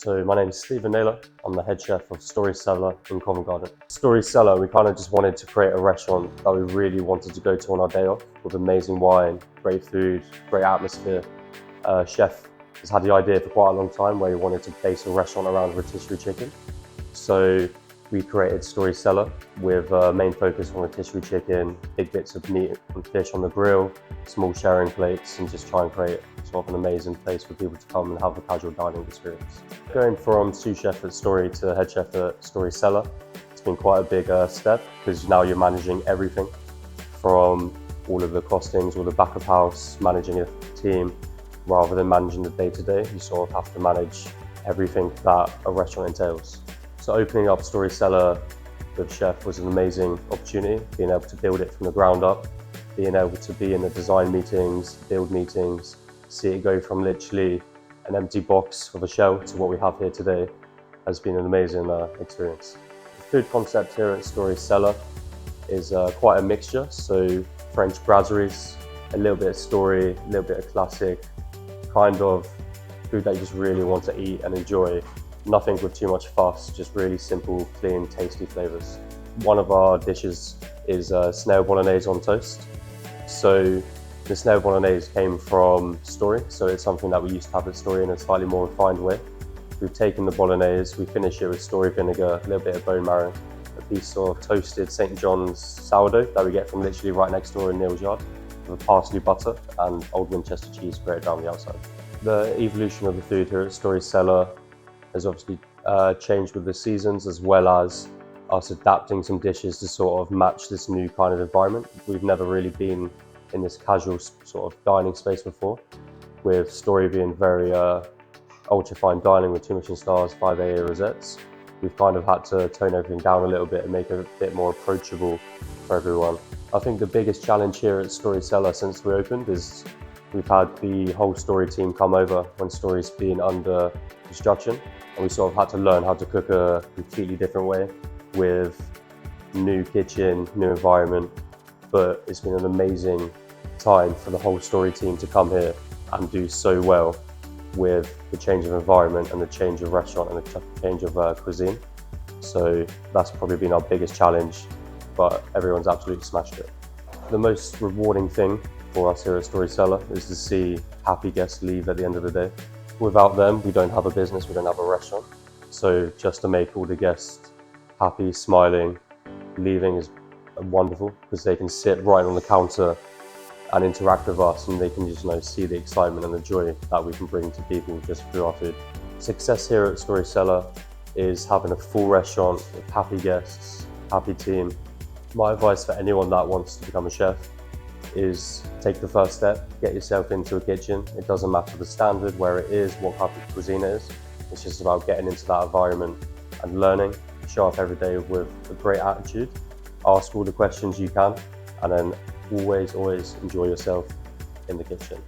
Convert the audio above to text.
So my name is Stephen Naylor. I'm the head chef of Story Cellar in Covent Garden. Story Cellar, we kind of just wanted to create a restaurant that we really wanted to go to on our day off with amazing wine, great food, great atmosphere. Chef has had the idea for quite a long time where he wanted to base a restaurant around rotisserie chicken. So we created Story Cellar with a main focus on rotisserie chicken, big bits of meat and fish on the grill, small sharing plates, and just try and create sort of an amazing place for people to come and have a casual dining experience. Going from sous chef at Story to head chef at Story Cellar, it's been quite a big step because now you're managing everything from all of the costings, all the back of house, managing a team, rather than managing the day-to-day. You sort of have to manage everything that a restaurant entails. So opening up Story Cellar with chef was an amazing opportunity, being able to build it from the ground up, being able to be in the design meetings, build meetings, see it go from literally an empty box of a shell to what we have here today has been an amazing experience. The food concept here at Story Cellar is quite a mixture, so French brasseries, a little bit of story, a little bit of classic, kind of food that you just really want to eat and enjoy. Nothing with too much fuss, just really simple, clean, tasty flavors. One of our dishes is snail bolognese on toast. So the snail bolognese came from Story, so it's something that we used to have at Story in a slightly more refined way. We've taken the bolognese, we finish it with Story vinegar, a little bit of bone marrow, a piece of toasted St. John's sourdough that we get from literally right next door in Neil's yard, with parsley butter and Old Winchester cheese grated down the outside. The evolution of the food here at Story Cellar has obviously changed with the seasons, as well as us adapting some dishes to sort of match this new kind of environment. We've never really been in this casual sort of dining space before, with Story being very ultra fine dining with 2 Michelin stars, 5 AA rosettes. We've kind of had to tone everything down a little bit and make it a bit more approachable for everyone. I think the biggest challenge here at Story Cellar since we opened is we've had the whole Story team come over when Story's been under construction, and we sort of had to learn how to cook a completely different way with new kitchen, new environment. But it's been an amazing time for the whole Story team to come here and do so well with the change of environment and the change of restaurant and the change of cuisine. So that's probably been our biggest challenge, but everyone's absolutely smashed it. The most rewarding thing for us here at Story Cellar is to see happy guests leave at the end of the day. Without them, we don't have a business, we don't have a restaurant. So just to make all the guests happy, smiling, leaving is wonderful, because they can sit right on the counter and interact with us, and they can just see the excitement and the joy that we can bring to people just through our food. Success here at Story Cellar is having a full restaurant with happy guests, happy team. My advice for anyone that wants to become a chef is take the first step, get yourself into a kitchen. It doesn't matter the standard, where it is, what type of cuisine it is. It's just about getting into that environment and learning. Show up every day with a great attitude. Ask all the questions you can, and then always enjoy yourself in the kitchen.